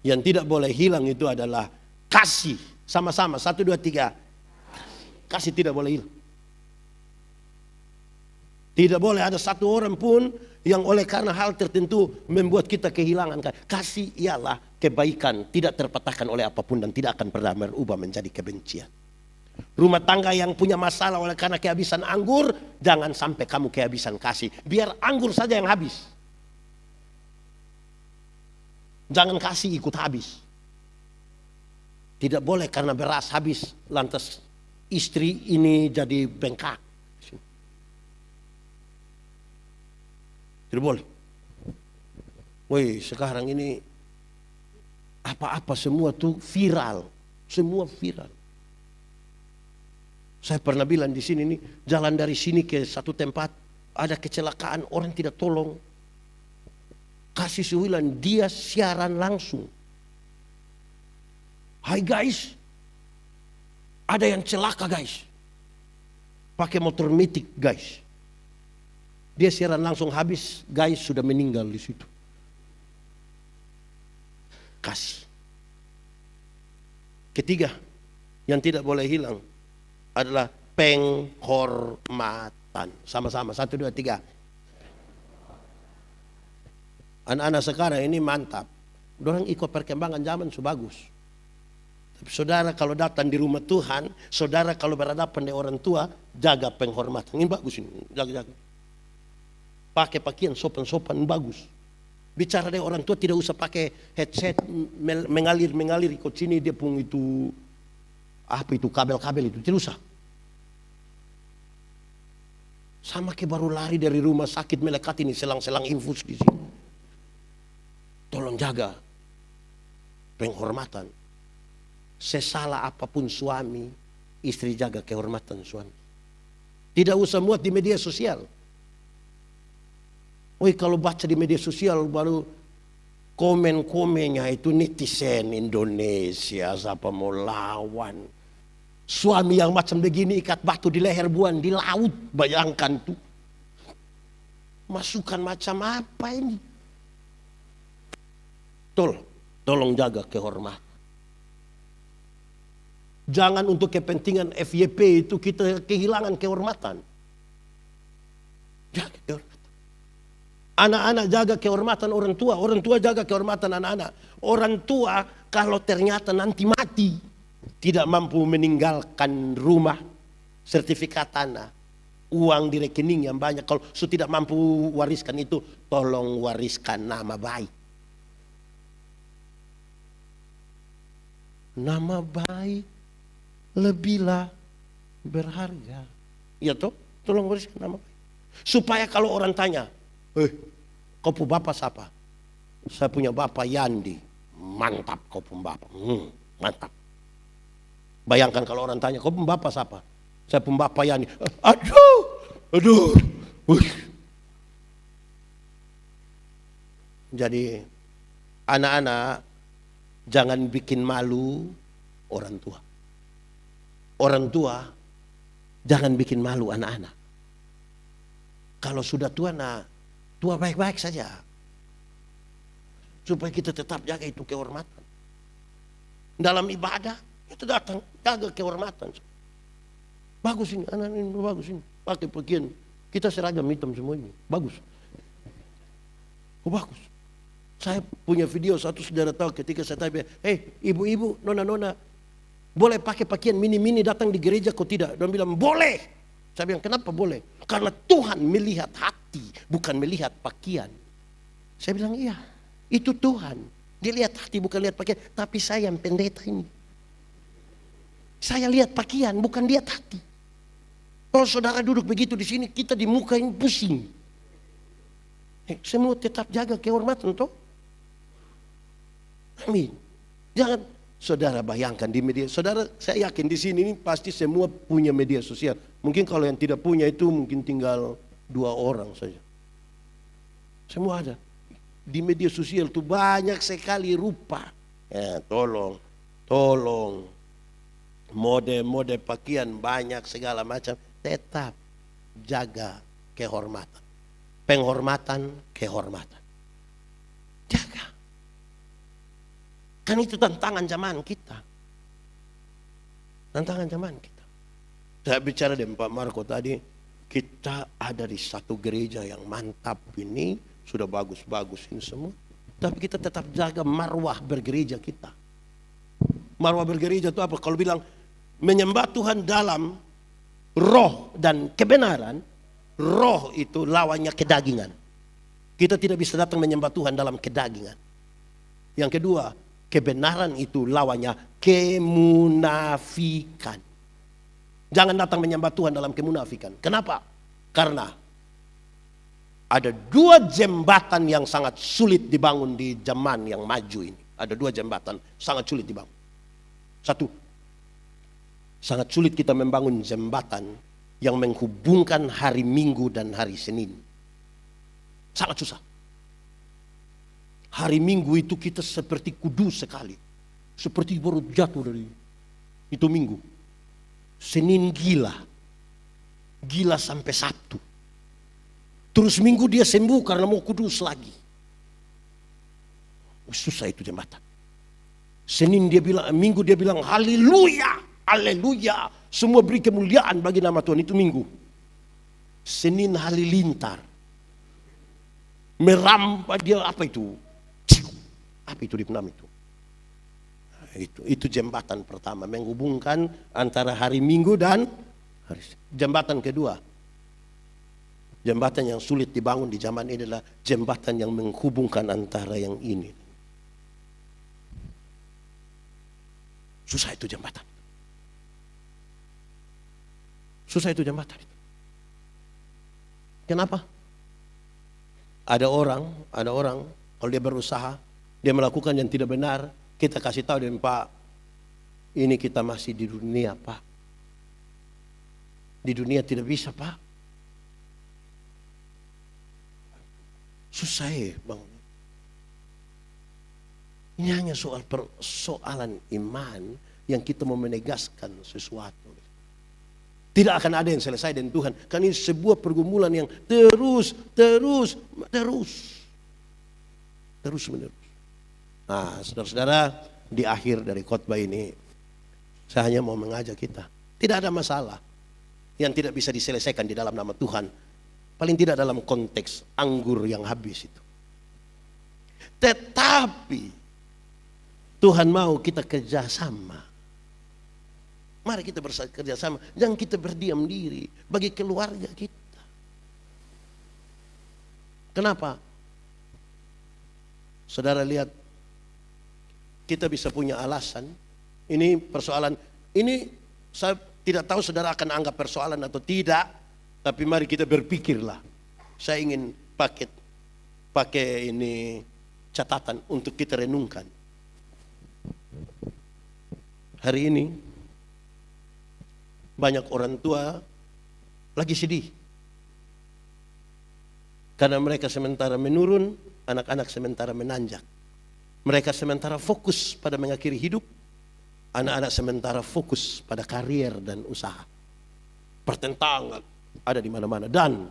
yang tidak boleh hilang itu adalah kasih. Sama-sama, 1, 2, 3. Kasih tidak boleh hilang. Tidak boleh ada satu orang pun yang oleh karena hal tertentu membuat kita kehilangan. Kasih ialah kebaikan, tidak terpatahkan oleh apapun dan tidak akan pernah berubah menjadi kebencian. Rumah tangga yang punya masalah oleh karena kehabisan anggur, jangan sampai kamu kehabisan kasih. Biar anggur saja yang habis. Jangan kasih ikut habis. Tidak boleh karena beras habis, lantas istri ini jadi bengkak. Tidak boleh. Woi, sekarang ini apa-apa semua tuh viral. Semua viral. Saya pernah bilang di sini nih, jalan dari sini ke satu tempat ada kecelakaan, orang tidak tolong. Kasih sewilan, dia siaran langsung. Hai guys, ada yang celaka guys. Pakai motor metik guys. Dia siaran langsung, habis guys sudah meninggal di situ. Kasih. Ketiga, yang tidak boleh hilang adalah penghormatan. Sama-sama, 1, 2, 3. Anak-anak sekarang ini mantap. Dorang ikut perkembangan zaman bagus. Tapi saudara kalau datang di rumah Tuhan, saudara kalau berhadapan dengan orang tua, jaga penghormatan. Ini bagus ini, jaga-jaga. Pakai pakaian sopan-sopan bagus. Bicara dengan orang tua tidak usah pakai headset mengalir ikut sini dia pun itu apa itu kabel-kabel itu tidak usah. Sama kayak baru lari dari rumah sakit melekat ini selang-selang infus di sini. Tolong jaga penghormatan. Sesalah apapun suami, istri jaga kehormatan suami. Tidak usah muat di media sosial. Woi, kalau baca di media sosial baru komen-komennya itu netizen Indonesia, siapa mau lawan. Suami yang macam begini ikat batu di leher buan di laut, bayangkan tuh. Masukan macam apa ini? Tolong jaga kehormatan. Jangan untuk kepentingan FYP itu kita kehilangan kehormatan. Jaga kehormatan. Anak-anak jaga kehormatan orang tua jaga kehormatan anak-anak. Orang tua kalau ternyata nanti mati, tidak mampu meninggalkan rumah, sertifikat tanah, uang di rekening yang banyak. Kalau sudah tidak mampu wariskan itu, tolong wariskan nama baik. Nama baik lebihlah berharga. Ya toh, tolong wariskan nama baik. Supaya kalau orang tanya, kau punya bapak siapa? Saya punya bapak Yandi. Mantap kau punya bapak. Mantap. Bayangkan kalau orang tanya, kau punya bapak siapa? Saya punya bapak Yandi. Aduh. Jadi anak-anak jangan bikin malu orang tua. Orang tua jangan bikin malu anak-anak. Kalau sudah tua, tua baik-baik saja. Supaya kita tetap jaga itu kehormatan. Dalam ibadah, kita datang, jaga kehormatan. Bagus ini, anak ini bagus ini. Pakai pakaian, kita seragam hitam semua ini. Bagus. Bagus. Saya punya video, satu saudara tahu ketika saya tanya, ibu-ibu, nona-nona, boleh pakai pakaian mini-mini datang di gereja kok tidak? Dia bilang, boleh. Saya bilang, kenapa boleh? Karena Tuhan melihat hati, bukan melihat pakaian. Saya bilang, iya, itu Tuhan. Dia lihat hati, bukan lihat pakaian. Tapi saya yang pendeta ini, saya lihat pakaian, bukan lihat hati. Kalau saudara duduk begitu di sini, kita di muka ini pusing. Semua tetap jaga kehormatan toh. Amin. Jangan saudara bayangkan di media. Saudara, saya yakin di sini ini pasti semua punya media sosial. Mungkin kalau yang tidak punya itu mungkin tinggal 2 orang saja. Semua ada. Di media sosial itu banyak sekali rupa. Ya, tolong. Mode pakaian banyak segala macam. Tetap jaga kehormatan. Penghormatan, kehormatan. Jaga. Kan itu tantangan zaman kita. Tantangan zaman kita. Saya bicara dengan Pak Marco tadi, kita ada di satu gereja yang mantap ini, sudah bagus-bagus ini semua. Tapi kita tetap jaga marwah bergereja kita. Marwah bergereja itu apa? Kalau bilang menyembah Tuhan dalam roh dan kebenaran, roh itu lawannya kedagingan. Kita tidak bisa datang menyembah Tuhan dalam kedagingan. Yang kedua, kebenaran itu lawannya kemunafikan. Jangan datang menyembah Tuhan dalam kemunafikan. Kenapa? Karena ada 2 jembatan yang sangat sulit dibangun di zaman yang maju ini. Ada 2 jembatan sangat sulit dibangun. Satu, sangat sulit kita membangun jembatan yang menghubungkan hari Minggu dan hari Senin. Sangat susah. Hari Minggu itu kita seperti kudus sekali. Seperti baru jatuh dari itu Minggu. Senin gila. Gila sampai Sabtu. Terus Minggu dia sembuh karena mau kudus lagi. Susah itu jembatan. Senin dia bilang, Minggu dia bilang haleluya. Haleluya. Semua beri kemuliaan bagi nama Tuhan. Itu Minggu. Senin halilintar. Merampa dia apa itu? Apa itu di Vietnam itu? Itu jembatan pertama menghubungkan antara hari Minggu dan hari. Jembatan kedua, jembatan yang sulit dibangun di zaman ini adalah jembatan yang menghubungkan antara yang ini. Susah itu jembatan. Susah itu jembatan. Kenapa? Ada orang kalau dia berusaha, dia melakukan yang tidak benar, kita kasih tahu dengan Pak, ini kita masih di dunia Pak. Di dunia tidak bisa Pak. Susah ya bang. Ini hanya soal persoalan iman yang kita mau menegaskan sesuatu. Tidak akan ada yang selesai dengan Tuhan. Karena ini sebuah pergumulan yang terus menerus. Nah, saudara-saudara, di akhir dari khotbah ini, saya hanya mau mengajak kita. Tidak ada masalah yang tidak bisa diselesaikan di dalam nama Tuhan. Paling tidak dalam konteks anggur yang habis itu. Tetapi Tuhan mau kita kerjasama. Mari kita bekerja sama, jangan kita berdiam diri bagi keluarga kita. Kenapa? Saudara lihat, kita bisa punya alasan. Ini persoalan, ini saya tidak tahu saudara akan anggap persoalan atau tidak, tapi mari kita berpikirlah. Saya ingin pakai ini catatan untuk kita renungkan. Hari ini banyak orang tua lagi sedih karena mereka sementara menurun, anak-anak sementara menanjak. Mereka sementara fokus pada mengakhiri hidup, anak-anak sementara fokus pada karier dan usaha. Pertentangan ada di mana-mana dan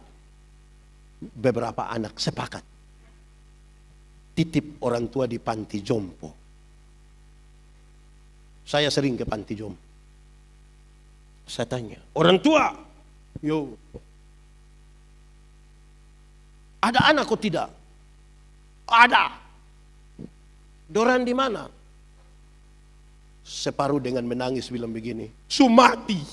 beberapa anak sepakat titip orang tua di panti jompo. Saya sering ke panti jompo. Saya tanya, orang tua, yo, ada anak kok tidak? Ada. Doran di mana? Separuh dengan menangis bilang begini, Sumati.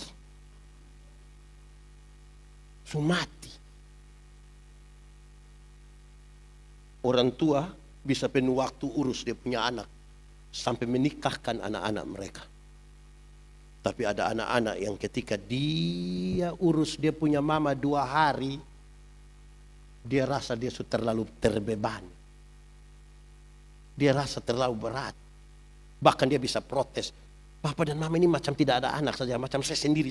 Orang tua bisa penuh waktu urus dia punya anak sampai menikahkan anak-anak mereka. Tapi ada anak-anak yang ketika dia urus dia punya mama 2 hari, dia rasa dia sudah terlalu terbebani. Dia rasa terlalu berat. Bahkan dia bisa protes. Papa dan mama ini macam tidak ada anak saja, macam saya sendiri.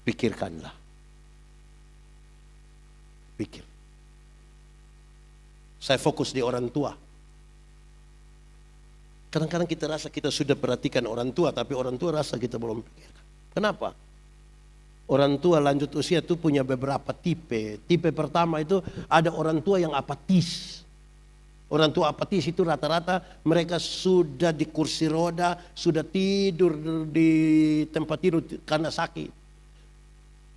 Pikirkanlah. Pikir. Saya fokus di orang tua. Kadang-kadang kita rasa kita sudah perhatikan orang tua, tapi orang tua rasa kita belum pikirkan. Kenapa? Orang tua lanjut usia itu punya beberapa tipe. Tipe pertama itu ada orang tua yang apatis. Orang tua apatis itu rata-rata mereka sudah di kursi roda, sudah tidur di tempat tidur karena sakit.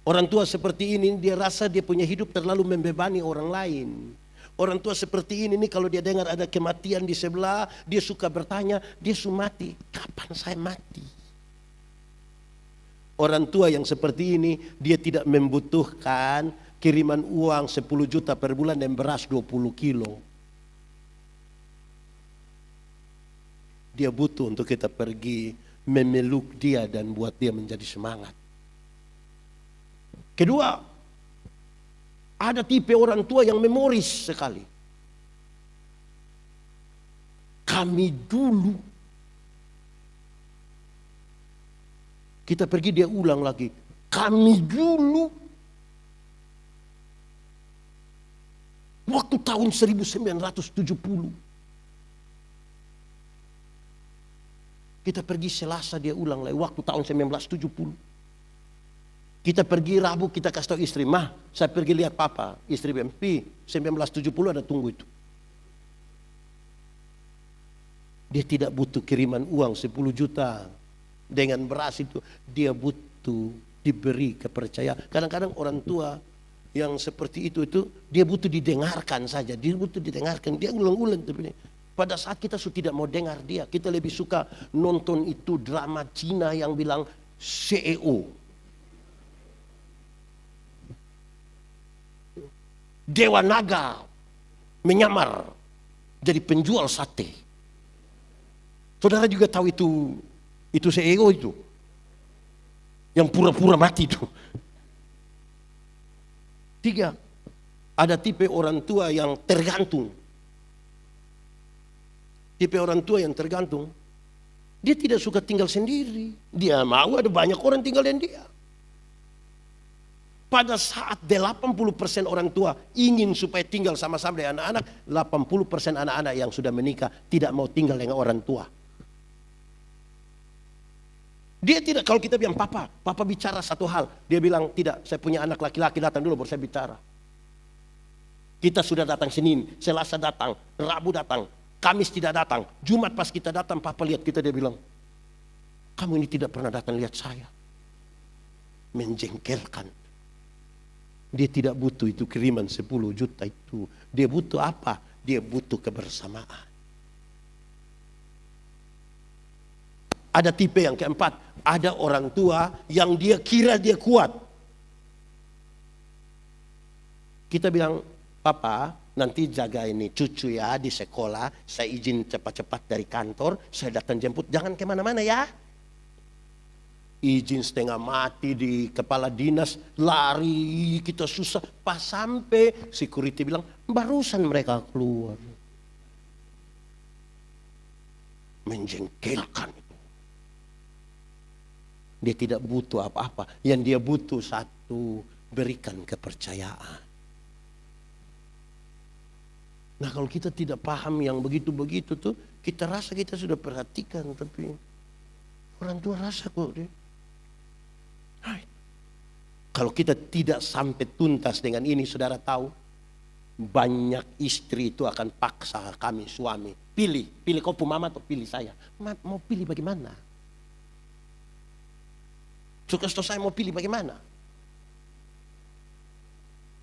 Orang tua seperti ini dia rasa dia punya hidup terlalu membebani orang lain. Orang tua seperti ini nih kalau dia dengar ada kematian di sebelah, dia suka bertanya, dia mati, kapan saya mati? Orang tua yang seperti ini, dia tidak membutuhkan kiriman uang 10 juta per bulan dan beras 20 kilo. Dia butuh untuk kita pergi memeluk dia dan buat dia menjadi semangat. Kedua, ada tipe orang tua yang memoris sekali. Kami dulu. Kita pergi dia ulang lagi. Kami dulu. Waktu tahun 1970. Kita pergi Selasa dia ulang lagi. Waktu tahun 1970. Kita pergi Rabu kita kasih tahu istri, mah saya pergi lihat papa. Istri BMP 1970 ada tunggu itu. Dia tidak butuh kiriman uang 10 juta dengan beras itu. Dia butuh diberi kepercayaan. Kadang-kadang orang tua yang seperti itu dia butuh didengarkan saja. Dia butuh didengarkan. Dia ulang-ulang. Pada saat kita sudah tidak mau dengar dia, kita lebih suka nonton itu drama Cina yang bilang CEO. Dewa naga menyamar jadi penjual sate. Saudara juga tahu itu CEO itu yang pura-pura mati itu. 3, ada tipe orang tua yang tergantung. Tipe orang tua yang tergantung, dia tidak suka tinggal sendiri. Dia mau ada banyak orang tinggal dengan dia. pada saat 80% orang tua ingin supaya tinggal sama-sama dengan anak-anak, 80% anak-anak yang sudah menikah tidak mau tinggal dengan orang tua. Dia tidak, kalau kita bilang papa bicara satu hal, dia bilang tidak, saya punya anak laki-laki, datang dulu baru saya bicara. Kita sudah datang Senin, Selasa datang, Rabu datang, Kamis tidak datang, Jumat pas kita datang, papa lihat kita, dia bilang, kamu ini tidak pernah datang lihat saya. Menjengkelkan. Dia tidak butuh itu kiriman 10 juta itu. Dia butuh apa? Dia butuh kebersamaan. Ada tipe yang keempat. Ada orang tua yang dia kira dia kuat. Kita bilang, papa nanti jaga ini cucu ya di sekolah. Saya izin cepat-cepat dari kantor. Saya datang jemput. Jangan kemana-mana ya. Izin setengah mati di kepala dinas, lari kita susah, pas sampai security bilang barusan mereka keluar. Menjengkelkan itu. Dia tidak butuh apa-apa, yang dia butuh satu, berikan kepercayaan. Nah kalau kita tidak paham yang begitu-begitu tuh, kita rasa kita sudah perhatikan, tapi orang tua rasa kok dia. Kalau kita tidak sampai tuntas dengan ini, saudara tahu, banyak istri itu akan paksa kami suami. Pilih kau pu mama atau pilih saya. Mau pilih bagaimana? Suka saya mau pilih bagaimana?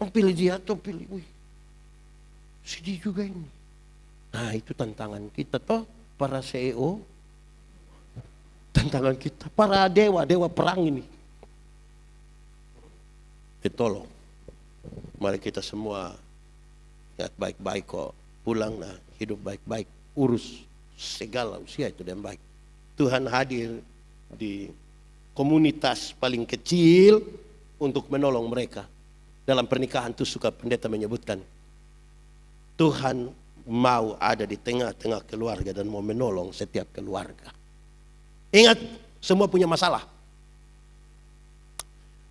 Mau pilih dia atau pilih, sedih juga ini. Nah itu tantangan kita toh, para CEO. Tantangan kita, para dewa perang ini. Tolong, mari kita semua lihat baik-baik kok, pulang nah hidup baik-baik, urus segala usia itu dengan baik. Tuhan hadir di komunitas paling kecil untuk menolong mereka. Dalam pernikahan itu suka pendeta menyebutkan, Tuhan mau ada di tengah-tengah keluarga dan mau menolong setiap keluarga. Ingat, semua punya masalah.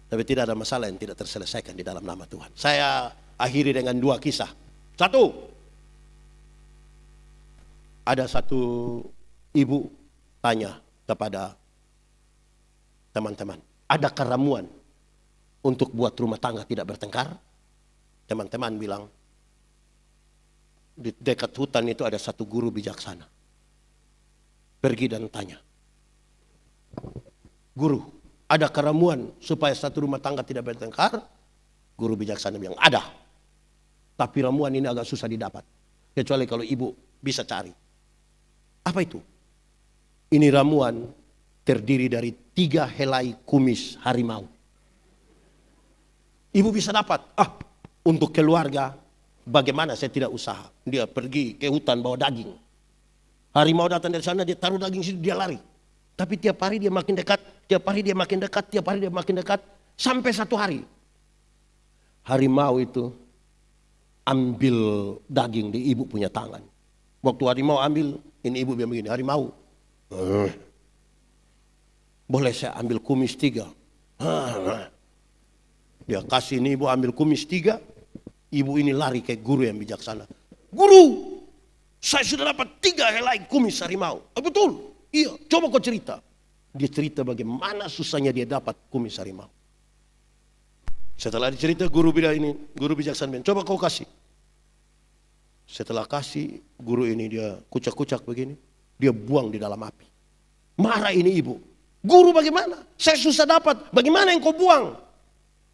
Tapi tidak ada masalah yang tidak terselesaikan di dalam nama Tuhan. Saya akhiri dengan 2 kisah. 1. Ada satu ibu tanya kepada teman-teman, adakah ramuan untuk buat rumah tangga tidak bertengkar? Teman-teman bilang, di dekat hutan itu ada satu guru bijaksana. Pergi dan tanya, guru, ada ramuan supaya satu rumah tangga tidak bertengkar? Guru bijaksana bilang, ada. Tapi ramuan ini agak susah didapat. Kecuali kalau ibu bisa cari. Apa itu? Ini ramuan terdiri dari 3 helai kumis harimau. Ibu bisa dapat. Untuk keluarga, bagaimana saya tidak usaha. Dia pergi ke hutan bawa daging. Harimau datang dari sana, dia taruh daging situ, dia lari. Tapi tiap hari dia makin dekat, tiap hari dia makin dekat, tiap hari dia makin dekat. Sampai satu hari, harimau itu ambil daging di ibu punya tangan. Waktu harimau ambil, ini ibu bilang begini, harimau, boleh saya ambil kumis 3? Dia kasih ini ibu ambil kumis 3, ibu ini lari ke guru yang bijaksana. Guru, saya sudah dapat 3 helai kumis harimau. Betul? Iya, coba kau cerita. Dia cerita bagaimana susahnya dia dapat kumis harimau. Setelah dicerita, guru bijaksana, coba kau kasih. Setelah kasih, guru ini dia kucak-kucak begini, dia buang di dalam api. Marah ini ibu. Guru bagaimana? Saya susah dapat, bagaimana yang kau buang?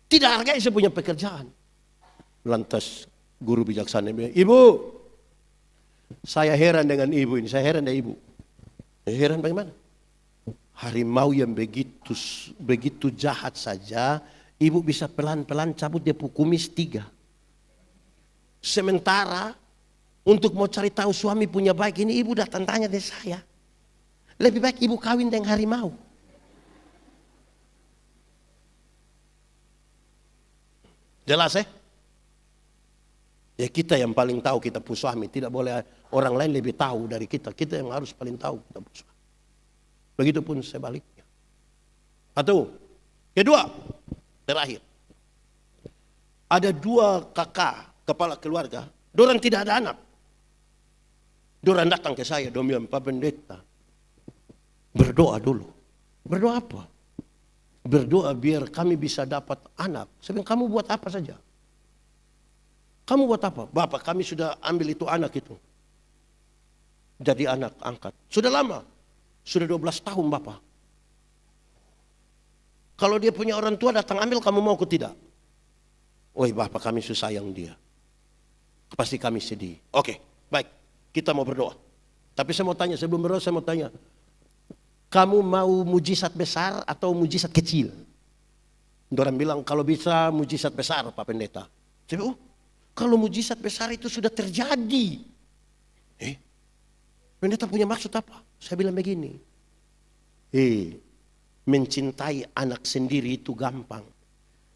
Tidak hargai saya punya pekerjaan. Lantas guru bijaksana bilang, ibu, saya heran dengan ibu ini, saya heran dengan ibu. Heran bagaimana? Harimau yang begitu jahat saja, ibu bisa pelan-pelan cabut dia kumis 3. Sementara untuk mau cari tahu suami punya baik ini, ibu datang tanya dari saya. Lebih baik ibu kawin dengan harimau. Jelas Ya kita yang paling tahu kita pu suami, tidak boleh orang lain lebih tahu dari kita. Kita yang harus paling tahu kita pu suami. Begitupun sebaliknya. Kedua, terakhir. Ada 2 kakak kepala keluarga, dorang tidak ada anak. Dorang datang ke saya, dorang bilang, Pak Pendeta, berdoa dulu. Berdoa apa? Berdoa biar kami bisa dapat anak. Saya bilang, kamu buat apa saja? Kamu buat apa? Bapak, kami sudah ambil itu anak itu. Jadi anak angkat. Sudah lama. Sudah 12 tahun Bapak. Kalau dia punya orang tua datang ambil, kamu mau ke tidak? Woi Bapak, kami sayang dia. Pasti kami sedih. Oke, baik. Kita mau berdoa. Tapi saya mau tanya, sebelum berdoa saya mau tanya. Kamu mau mujizat besar atau mujizat kecil? Orang bilang kalau bisa mujizat besar Pak Pendeta. Saya bilang, oh kalau mujizat besar itu sudah terjadi. Pendeta punya maksud apa? Saya bilang begini. Mencintai anak sendiri itu gampang.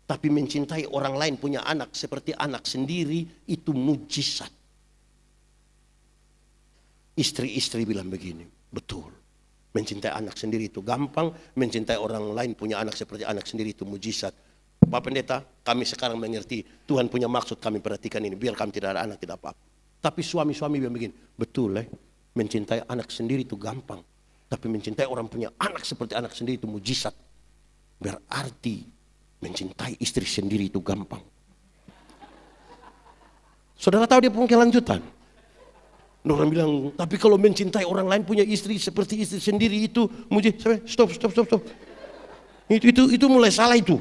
Tapi mencintai orang lain punya anak seperti anak sendiri itu mujizat. Istri-istri bilang begini, betul. Mencintai anak sendiri itu gampang, mencintai orang lain punya anak seperti anak sendiri itu mujizat. Pak Pendeta, kami sekarang mengerti Tuhan punya maksud, kami perhatikan ini, biar kami tidak ada anak, tidak apa-apa. Tapi suami-suami bilang begini, betul mencintai anak sendiri itu gampang. Tapi mencintai orang punya anak seperti anak sendiri itu mujizat. Berarti mencintai istri sendiri itu gampang. Saudara tahu dia punya kelanjutan? Orang bilang, tapi kalau mencintai orang lain punya istri seperti istri sendiri itu mujizat. Stop. Itu mulai salah itu.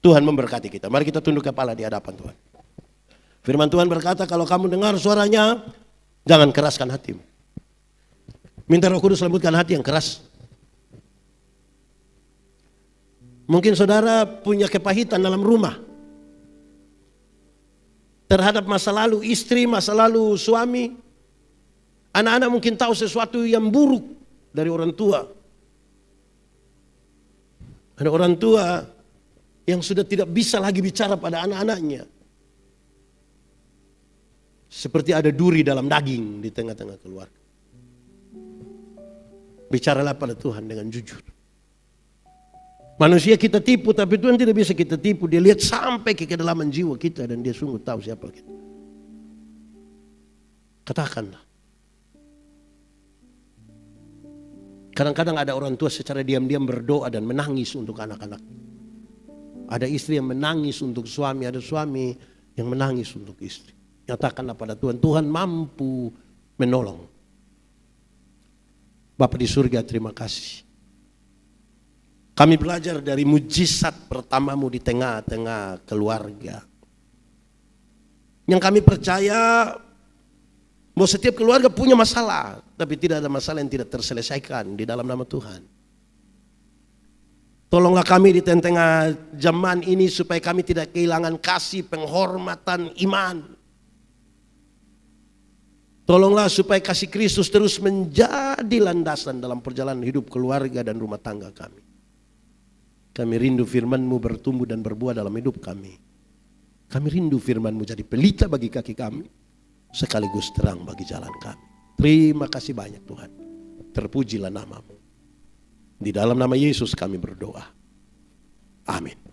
Tuhan memberkati kita. Mari kita tunduk kepala di hadapan Tuhan. Firman Tuhan berkata, kalau kamu dengar suaranya, jangan keraskan hatimu. Minta Roh Kudus lembutkan hati yang keras. Mungkin saudara punya kepahitan dalam rumah. Terhadap masa lalu istri, masa lalu suami. Anak-anak mungkin tahu sesuatu yang buruk dari orang tua. Ada orang tua yang sudah tidak bisa lagi bicara pada anak-anaknya. Seperti ada duri dalam daging di tengah-tengah keluarga. Bicaralah pada Tuhan dengan jujur. Manusia kita tipu, tapi Tuhan tidak bisa kita tipu. Dia lihat sampai ke kedalaman jiwa kita dan dia sungguh tahu siapa kita. Katakanlah. Kadang-kadang ada orang tua secara diam-diam berdoa dan menangis untuk anak-anak. Ada istri yang menangis untuk suami, ada suami yang menangis untuk istri. Nyatakanlah pada Tuhan, Tuhan mampu menolong. Bapa di surga, terima kasih. Kami belajar dari mujizat pertamamu di tengah-tengah keluarga. Yang kami percaya bahwa setiap keluarga punya masalah, tapi tidak ada masalah yang tidak terselesaikan di dalam nama Tuhan. Tolonglah kami di tengah-tengah zaman ini supaya kami tidak kehilangan kasih, penghormatan, iman. Tolonglah supaya kasih Kristus terus menjadi landasan dalam perjalanan hidup keluarga dan rumah tangga kami. Kami rindu firman-Mu bertumbuh dan berbuah dalam hidup kami. Kami rindu firman-Mu jadi pelita bagi kaki kami, sekaligus terang bagi jalan kami. Terima kasih banyak Tuhan. Terpujilah nama-Mu. Di dalam nama Yesus kami berdoa. Amin.